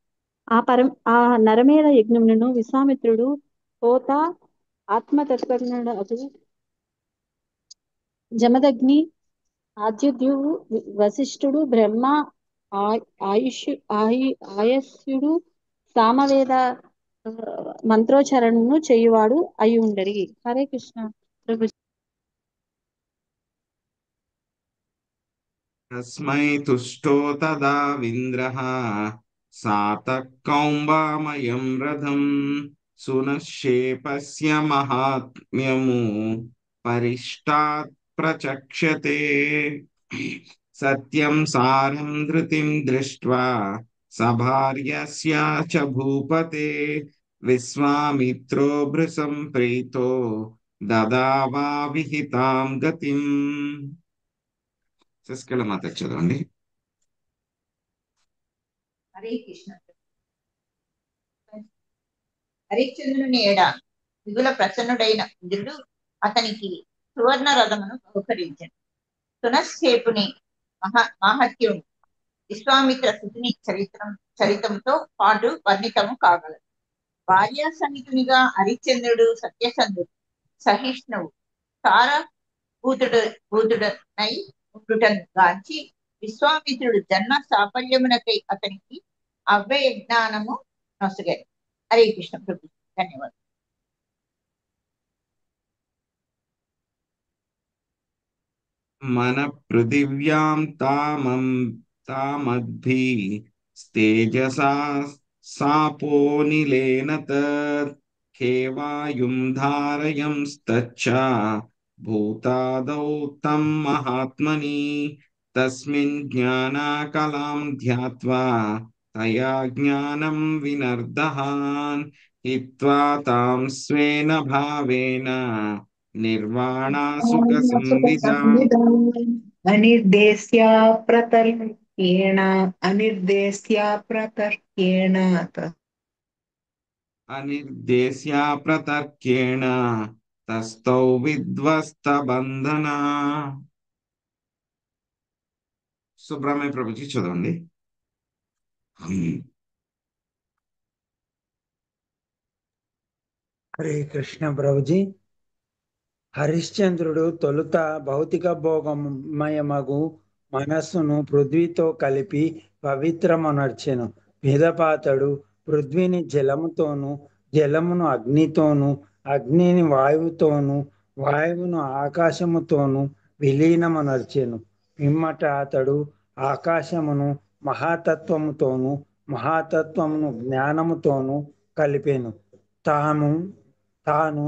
S10: ఆ నరమేధ యజ్ఞములను విశ్వామిత్రుడు హోత ఆత్మతత్వజ్ఞుడు అతడు జమదగ్ని ఆద్యుడు వశిష్ఠుడు బ్రహ్మ ఆయస్యుడు సామవేద మంత్రోచ్చరణను చేయువాడు అయి ఉండరి. హరే కృష్ణ ప్రభు.
S1: తస్మై తుష్టో తదా వింద్రః సాతః కౌంభామయం రథం సునశ్శేపస్య మహాత్మ్యము పరిష్టాత్ ప్రచక్షతే సత్యం సారం ధృతిం దృష్ట్వా సభార్యస్య చ భూపతే విశ్వామిత్రో భృసంప్రీతో దదావా విహితాం గతిం. శశికళ మాత చదవండి.
S14: హరే కృష్ణ. హరిశ్చంద్రుని ఏడ మిగుల ప్రసన్నుడైన ఇంద్రుడు అతనికి సువర్ణ రథమును బహుకరించాడు. సునశ్శేపుని మాహత్యుడు విశ్వామిత్ర స్థితిని చరితంతో పాటు వర్ణితము కాగలదు. భార్యా సన్నిహితునిగా హరిశ్చంద్రుడు సత్యసంధుడు సహిష్ణువు సారభూతుడనై ఉండుటను గాంచి విశ్వామిత్రుడు జన్మ సాఫల్యమునకై అతనికి అవ్యయ జ్ఞానము నొసగాడు. హరే కృష్ణ ప్రభు. ధన్యవాదాలు.
S1: మన పృథివ్యాం తామద్భి తేజసా సాపోనిలేన తత్ ఖేవాయుం ధారయంస్తచ్చ భూతాదౌ తం మహాత్మని తస్మిన్ జ్ఞానాకలాం ధ్యాత్వా తయా జ్ఞానం వినర్దహాన్ హిత్వా తాం స్వేన భావేన నిర్వాణా సుఖ సంవిదా
S15: అనిర్దేశ్యా ప్రతర్క్యేణ అనిర్దేశ్యా ప్రతర్క్యేణ
S1: అనిర్దేశ్యా ప్రతర్క్యేణ తస్థౌ విధ్వస్త బంధన. సుబ్రహ్మణ్య ప్రభుజీ చదవండి.
S5: హరే కృష్ణ ప్రభుజీ. హరిశ్చంద్రుడు తొలుత భౌతిక భోగమయమగు మనస్సును పృథ్వీతో కలిపి పవిత్రమునర్చెను. పిదపాతడు పృథ్వీని జలముతోను జలమును అగ్నితోను అగ్నిని వాయువుతోను వాయువును ఆకాశముతోను విలీనమనర్చెను. పిమ్మట అతడు ఆకాశమును మహాతత్వముతోను మహాతత్వమును జ్ఞానముతోను కలిపెను. తాను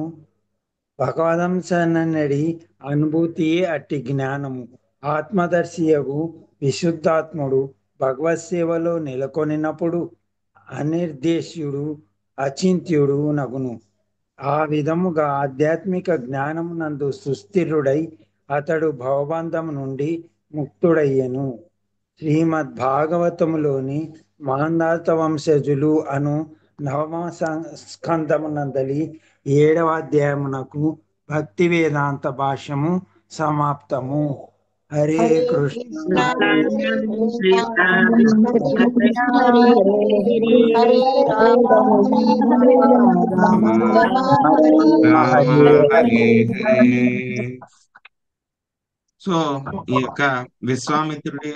S5: భగవదంశనడి అనుభూతియే అట్టి జ్ఞానము. ఆత్మదర్శియగు విశుద్ధాత్ముడు భగవత్ సేవలో నెలకొనినప్పుడు అనిర్దేశ్యుడు అచింత్యుడు నగును. ఆ విధముగా ఆధ్యాత్మిక జ్ఞానమునందు సుస్థిరుడై అతడు భవబంధము నుండి ముక్తుడయ్యెను. శ్రీమద్ భాగవతములోని మాంధాత వంశజులు అను నవమ స్కందమునందలి 7వ అధ్యాయమునకు భక్తి వేదాంత భాష్యము సమాప్తము. హరే
S14: హరే
S5: కృష్ణ
S14: కృష్ణ
S5: హరే
S14: కృష్ణ
S5: కృష్ణ
S14: కృష్ణ
S5: హరే
S14: హరే
S5: హరే
S14: హరే రామ హరే రామ రామ
S5: హరే
S14: రామ
S1: రామ
S14: హరే
S1: హరే
S14: హరే
S1: హరే. సో ఈ యొక్క విశ్వామిత్రుడి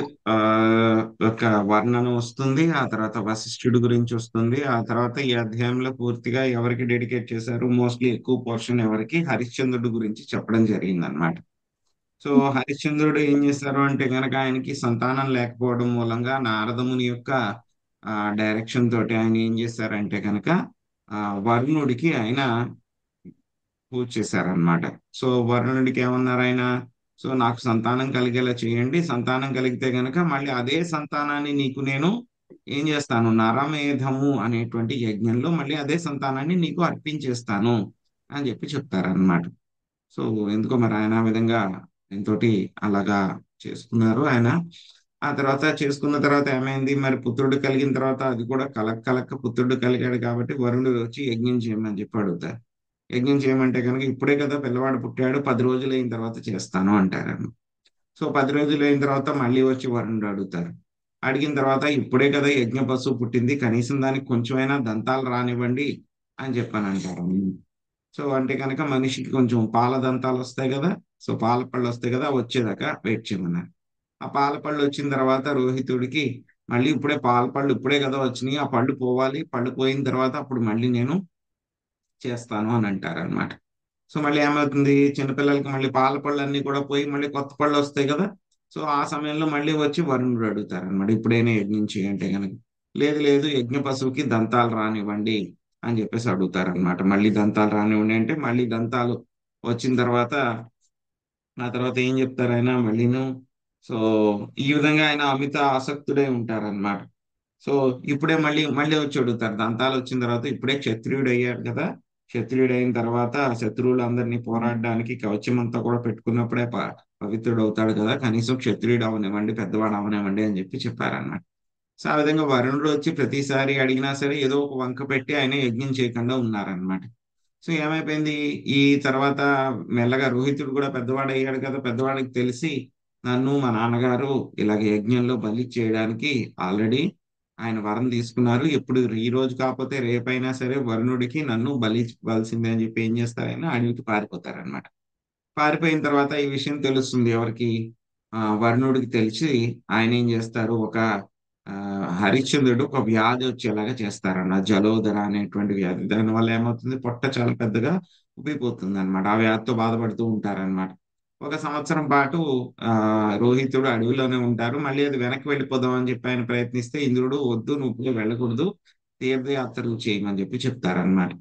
S1: యొక్క వర్ణన వస్తుంది, ఆ తర్వాత వశిష్ఠుడి గురించి వస్తుంది, ఆ తర్వాత ఈ అధ్యాయంలో పూర్తిగా ఎవరికి డెడికేట్ చేశారు, మోస్ట్లీ ఎక్కువ పోర్షన్ ఎవరికి, హరిశ్చంద్రుడి గురించి చెప్పడం జరిగింది అనమాట. సో హరిశ్చంద్రుడు ఏం చేశారు అంటే గనక ఆయనకి సంతానం లేకపోవడం మూలంగా నారదముని యొక్క డైరెక్షన్ తోటి ఆయన ఏం చేశారంటే కనుక వరుణుడికి ఆయన పూజ చేశారనమాట. సో వరుణుడికి ఏమన్నారు ఆయన, సో నాకు సంతానం కలిగేలా చేయండి, సంతానం కలిగితే గనక మళ్ళీ అదే సంతానాన్ని నీకు నేను ఏం చేస్తాను, నరమేధము అనేటువంటి యజ్ఞంలో మళ్ళీ అదే సంతానాన్ని నీకు అర్పించేస్తాను అని చెప్పి చెప్తారనమాట. సో ఎందుకో మరి ఆయన ఆ విధంగా ఆయనతోటి అలాగా చేసుకున్నారు ఆయన. ఆ తర్వాత చేసుకున్న తర్వాత ఏమైంది, మరి పుత్రుడు కలిగిన తర్వాత అది కూడా కలక్క పుత్రుడు కలిగాడు కాబట్టి వరుణుడు వచ్చి యజ్ఞం చేయమని చెప్పి అడుగుతారు. యజ్ఞం చేయమంటే కనుక ఇప్పుడే కదా పిల్లవాడు పుట్టాడు, 10 రోజులు అయిన తర్వాత చేస్తాను అంటారు. సో 10 రోజులు అయిన తర్వాత మళ్ళీ వచ్చి వరుణుడు అడుగుతారు. అడిగిన తర్వాత ఇప్పుడే కదా యజ్ఞ పశువు పుట్టింది, కనీసం దానికి కొంచెమైనా దంతాలు రానివ్వండి అని చెప్పని అంటారు. సో అంటే కనుక మనిషికి కొంచెం పాల దంతాలు వస్తాయి కదా, సో పాల పళ్ళు వస్తాయి కదా, వచ్చేదాకా వెయిట్ చేయమన్నారు. ఆ పాల పళ్ళు వచ్చిన తర్వాత రోహితుడికి మళ్ళీ ఇప్పుడే పాల పళ్ళు ఇప్పుడే కదా వచ్చినాయి, ఆ పళ్ళు పోవాలి, పళ్ళు పోయిన తర్వాత అప్పుడు మళ్ళీ నేను చేస్తాను అని అంటారనమాట. సో మళ్ళీ ఏమవుతుంది, చిన్నపిల్లలకి మళ్ళీ పాల పళ్ళు అన్ని కూడా పోయి మళ్ళీ కొత్త పళ్ళు వస్తాయి కదా. సో ఆ సమయంలో మళ్ళీ వచ్చి వరుణుడు అడుగుతారనమాట, ఇప్పుడైనా యజ్ఞం చేయంటే కనుక. లేదు లేదు, యజ్ఞ పశువుకి దంతాలు రానివ్వండి అని చెప్పేసి అడుగుతారనమాట. మళ్ళీ దంతాలు రానివ్వండి అంటే మళ్ళీ దంతాలు వచ్చిన తర్వాత ఆ తర్వాత ఏం చెప్తారు ఆయన మళ్ళీను. సో ఈ విధంగా ఆయన అమిత ఆసక్తుడై ఉంటారనమాట. సో ఇప్పుడే మళ్ళీ మళ్ళీ వచ్చి అడుగుతారు, దంతాలు వచ్చిన తర్వాత ఇప్పుడే క్షత్రియుడు అయ్యాడు కదా, క్షత్రియుడు అయిన తర్వాత శత్రువులందరినీ పోరాడడానికి కవచం అంతా కూడా పెట్టుకున్నప్పుడే పవిత్రుడు అవుతాడు కదా, కనీసం క్షత్రియుడు అవనివ్వండి, పెద్దవాడు అవనివ్వండి అని చెప్పి చెప్పారన్నమాట. సో ఆ విధంగా వరుణుడు వచ్చి ప్రతిసారి అడిగినా సరే ఏదో ఒక వంక పెట్టి ఆయన యజ్ఞం చేయకుండా ఉన్నారనమాట. సో ఏమైపోయింది, ఈ తర్వాత మెల్లగా రోహితుడు కూడా పెద్దవాడు అయ్యాడు కదా, పెద్దవాడికి తెలిసి నన్ను మా నాన్నగారు ఇలాగ యజ్ఞంలో బలి చేయడానికి ఆల్రెడీ ఆయన వరం తీసుకున్నారు, ఎప్పుడు ఈ రోజు కాకపోతే రేపైనా సరే వరుణుడికి నన్ను బలి ఇవ్వాల్సిందే అని చెప్పి ఏం చేస్తారైనా అడవికి పారిపోతారనమాట. పారిపోయిన తర్వాత ఈ విషయం తెలుస్తుంది ఎవరికి, వరుణుడికి తెలిసి ఆయన ఏం చేస్తారు, ఒక హరిశ్చంద్రుడు ఒక వ్యాధి వచ్చేలాగా చేస్తారన్న జలోదర అనేటువంటి వ్యాధి. దానివల్ల ఏమవుతుంది, పొట్ట చాలా పెద్దగా ఉబ్బిపోతుంది అనమాట. ఆ వ్యాధితో బాధపడుతూ ఉంటారనమాట. 1 సంవత్సరం పాటు రోహితుడు అడవిలోనే ఉంటారు. మళ్ళీ అది వెనక్కి వెళ్ళిపోదాం అని చెప్పి ఆయన ప్రయత్నిస్తే ఇంద్రుడు వద్దు, నువ్వు వెళ్ళకూడదు, తీర్థయాత్రలు చేయమని చెప్పి చెప్తారనమాట.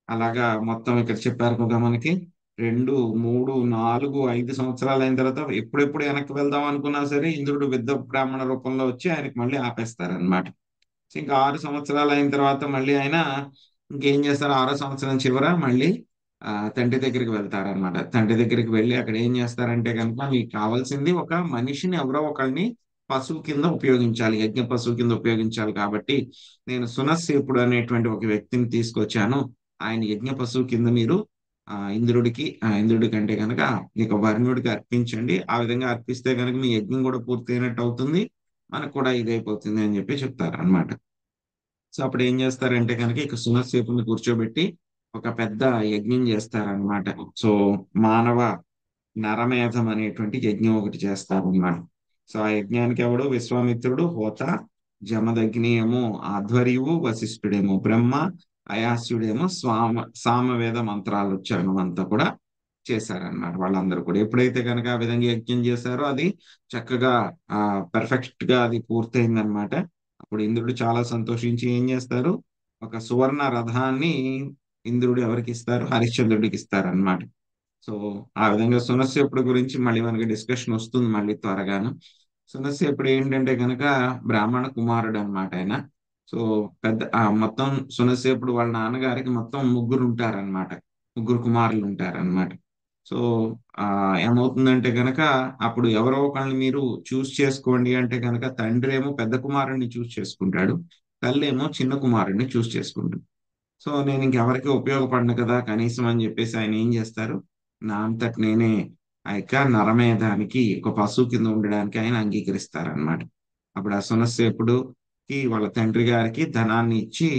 S1: అలాగా మొత్తం ఇక్కడ చెప్పారు కదా మనకి 2, 3, 4, 5 సంవత్సరాలు అయిన తర్వాత ఎప్పుడెప్పుడు వెనక్కి వెళ్దాం అనుకున్నా సరే ఇంద్రుడు విద్ద బ్రాహ్మణ రూపంలో వచ్చి ఆయనకి మళ్ళీ ఆపేస్తారనమాట. ఇంకా 6 సంవత్సరాలు అయిన తర్వాత మళ్ళీ ఆయన ఇంకేం చేస్తారు, 6వ సంవత్సరం చివర మళ్ళీ తండ్రి దగ్గరికి వెళ్తారనమాట. తండ్రి దగ్గరికి వెళ్ళి అక్కడ ఏం చేస్తారంటే కనుక, మీకు కావాల్సింది ఒక మనిషిని ఎవరో ఒకరిని పశువు కింద ఉపయోగించాలి, యజ్ఞ పశువు కింద ఉపయోగించాలి, కాబట్టి నేను సునస్సేపుడు అనేటువంటి ఒక వ్యక్తిని తీసుకొచ్చాను, ఆయన యజ్ఞ పశువు కింద మీరు ఇంద్రుడి కంటే కనుక ఇక వరుణుడికి అర్పించండి, ఆ విధంగా అర్పిస్తే కనుక మీ యజ్ఞం కూడా పూర్తయినట్టు అవుతుంది, మనకు కూడా ఇదైపోతుంది అని చెప్పి చెప్తారు అనమాట. సో అప్పుడు ఏం చేస్తారంటే కనుక ఇక సునస్సేపుని కూర్చోబెట్టి ఒక పెద్ద యజ్ఞం చేస్తారనమాట. సో మానవ నరమేధం అనేటువంటి యజ్ఞం ఒకటి చేస్తారనమాట. సో ఆ యజ్ఞానికి ఎవడు, విశ్వామిత్రుడు, హోత, జమదగ్ని ఏమో ఆధ్వర్యువు, వశిష్ఠుడేమో బ్రహ్మ, అయాస్యుడేమో సామవేద మంత్రాలు ఉచ్చారణం అంతా కూడా చేశారన్నమాట. వాళ్ళందరూ కూడా ఎప్పుడైతే కనుక ఆ విధంగా యజ్ఞం చేశారో అది చక్కగా పర్ఫెక్ట్ గా అది పూర్తయిందనమాట. అప్పుడు ఇంద్రుడు చాలా సంతోషించి ఏం చేస్తారు, ఒక సువర్ణ రథాన్ని ఇంద్రుడు ఎవరికి ఇస్తారు, హరిశ్చంద్రుడికి ఇస్తారనమాట. సో ఆ విధంగా సునస్సేపుడు గురించి మళ్ళీ మనకి డిస్కషన్ వస్తుంది మళ్ళీ త్వరగాను. సునస్సేపుడు ఏంటంటే కనుక బ్రాహ్మణ కుమారుడు అనమాట ఆయన. సో మొత్తం సునస్సేపుడు వాళ్ళ నాన్నగారికి మొత్తం ముగ్గురు ఉంటారనమాట, ముగ్గురు కుమారులు ఉంటారనమాట. సో ఏమవుతుందంటే కనుక అప్పుడు ఎవరో ఒకళ్ళని మీరు చూస్ చేసుకోండి అంటే కనుక తండ్రి ఏమో పెద్ద కుమారుడిని చూస్ చేసుకుంటాడు, తల్లి ఏమో చిన్న కుమారుడిని చూస్ చేసుకుంటాడు. సో నేను ఇంకెవరికి ఉపయోగపడను కదా కనీసం అని చెప్పేసి ఆయన ఏం చేస్తారు, నా అంతటి నేనే ఆ యొక్క నరమేధానికి ఒక పశువు కింద ఉండడానికి ఆయన అంగీకరిస్తారనమాట. అప్పుడు ఆ సునస్సేపుడుకి వాళ్ళ తండ్రి గారికి ధనాన్ని ఇచ్చి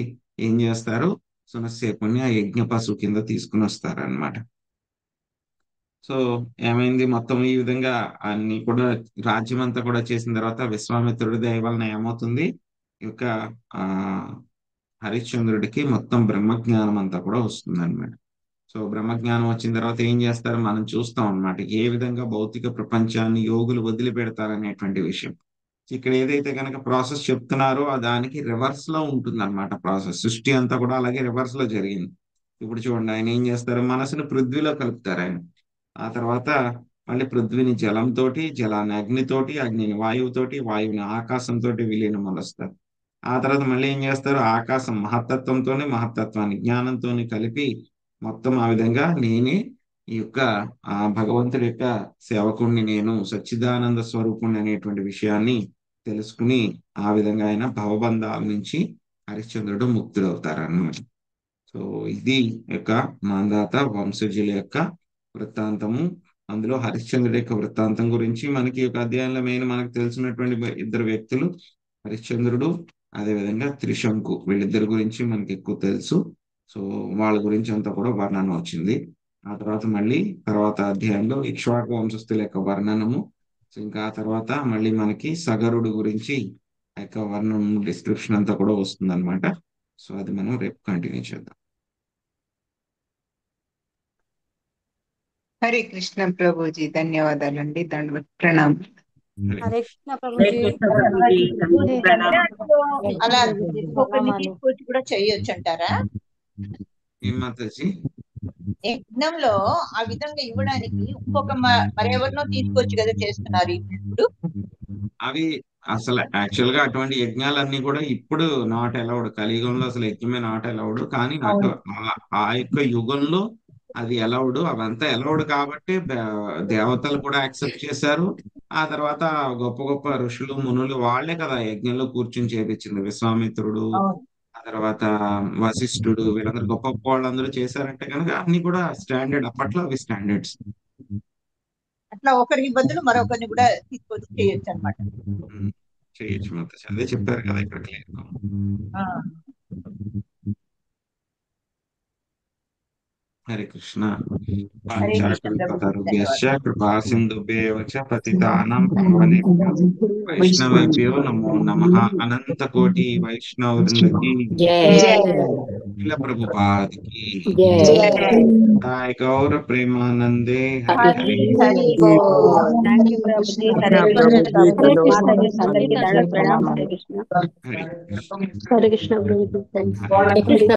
S1: ఏం చేస్తారు, సునస్సేపుని ఆ యజ్ఞ పశువు కింద తీసుకుని వస్తారనమాట. సో ఏమైంది, మొత్తం ఈ విధంగా అన్ని కూడా రాజ్యం అంతా కూడా చేసిన తర్వాత విశ్వామిత్రుడి దయ వలన ఏమవుతుంది, ఈ యొక్క హరిశ్చంద్రుడికి మొత్తం బ్రహ్మజ్ఞానం అంతా కూడా వస్తుంది అనమాట. సో బ్రహ్మజ్ఞానం వచ్చిన తర్వాత ఏం చేస్తారు మనం చూస్తాం అనమాట, ఏ విధంగా భౌతిక ప్రపంచాన్ని యోగులు వదిలిపెడతారనేటువంటి విషయం. ఇక్కడ ఏదైతే కనుక ప్రాసెస్ చెప్తున్నారో దానికి రివర్స్ లో ఉంటుంది అనమాట ప్రాసెస్. సృష్టి అంతా కూడా అలాగే రివర్స్ లో జరిగింది. ఇప్పుడు చూడండి ఆయన ఏం చేస్తారు, మనసుని పృథ్వీలో కలుపుతారు ఆయన. ఆ తర్వాత మళ్ళీ పృథ్వీని జలంతోటి, జలాన్ని అగ్నితోటి, అగ్నిని వాయువుతోటి, వాయువుని ఆకాశంతో విలీనం మొలుస్తారు. ఆ తర్వాత మళ్ళీ ఏం చేస్తారు, ఆకాశం మహత్తత్వంతోని మహత్తత్వాన్ని జ్ఞానంతో కలిపి మొత్తం ఆ విధంగా నేనే ఈ యొక్క భగవంతుడి యొక్క సేవకుణ్ణి, నేను సచ్చిదానంద స్వరూపుణ్ణి అనేటువంటి విషయాన్ని తెలుసుకుని ఆ విధంగా ఆయన భవబంధాల నుంచి హరిశ్చంద్రుడు ముక్తుడవుతారన్నమాట. సో ఇది యొక్క మాంధాత వంశజుల యొక్క వృత్తాంతము. అందులో హరిశ్చంద్రుడి యొక్క వృత్తాంతం గురించి మనకి ఒక అధ్యాయంలో మెయిన్ మనకు తెలిసినటువంటి ఇద్దరు వ్యక్తులు, హరిశ్చంద్రుడు అదేవిధంగా త్రిశంకు, వీళ్ళిద్దరి గురించి మనకి ఎక్కువ తెలుసు. సో వాళ్ళ గురించి అంతా కూడా వర్ణన వచ్చింది. ఆ తర్వాత మళ్ళీ తర్వాత అధ్యాయంలో ఇక్ష్వాకు వంశస్థుల యొక్క వర్ణనము, ఇంకా ఆ తర్వాత మళ్ళీ మనకి సగరుడు గురించి ఆ యొక్క వర్ణం డిస్క్రిప్షన్ అంతా కూడా వస్తుంది అనమాట. సో అది మనం రేపు కంటిన్యూ చేద్దాం.
S15: హరే కృష్ణ ప్రభుజీ, ధన్యవాదాలండి, దండవత్ ప్రణామం.
S2: హరే కృష్ణ ప్రభుజీ.
S9: అలా ఒకరిని తీసుకొచ్చి కూడా చేయొచ్చు అంటారా?
S1: ఏం మాతాజీ?
S9: యజ్ఞంలో ఆ విధంగా ఇవ్వడానికి ఇంకొక మరెవరినో తీసుకొచ్చి కదా చేస్తున్నారు ఇప్పుడు.
S1: అవి అసలు యాక్చువల్ గా అటువంటి యజ్ఞాలన్నీ కూడా ఇప్పుడు నాట్ అలౌడ్. కలియుగంలో అసలు యజ్ఞమే నాట్ అలౌడ్. కానీ నాకు ఆ యొక్క యుగంలో అది అలౌడ్. అవంతా అలౌడ్ కాబట్టి దేవతలు కూడా యాక్సెప్ట్ చేశారు. ఆ తర్వాత గొప్ప గొప్ప ఋషులు మునులు వాళ్లే కదా యజ్ఞంలో కూర్చుని చేపించింది. విశ్వామిత్రుడు, ఆ తర్వాత వశిష్ఠుడు, వీళ్ళందరూ గొప్ప గొప్ప వాళ్ళందరూ చేశారంటే కనుక అన్ని కూడా స్టాండర్డ్. అప్పట్లో అవి స్టాండర్డ్స్.
S9: అట్లా ఒకరికి బదులు మరొకరిని కూడా తీసుకొచ్చి చేయొచ్చు అనమాట.
S1: చేయొచ్చు మాతాజీ, అదే చెప్పారు కదా ఇక్కడ క్లియర్. హరే కృష్ణ. పంచాకల్పతరుభ్యశ్చ కృపా సింధుభ్యేవ చ పతితానాం పావనేభ్యో వైష్ణవేభ్యో నమో నమః. అనంత కోటి వైష్ణవ వృందకి శిల ప్రభుపాదికి జై. గౌర ప్రేమానందే హరి హరి.
S4: హరే కృష్ణ ప్రభుజీ.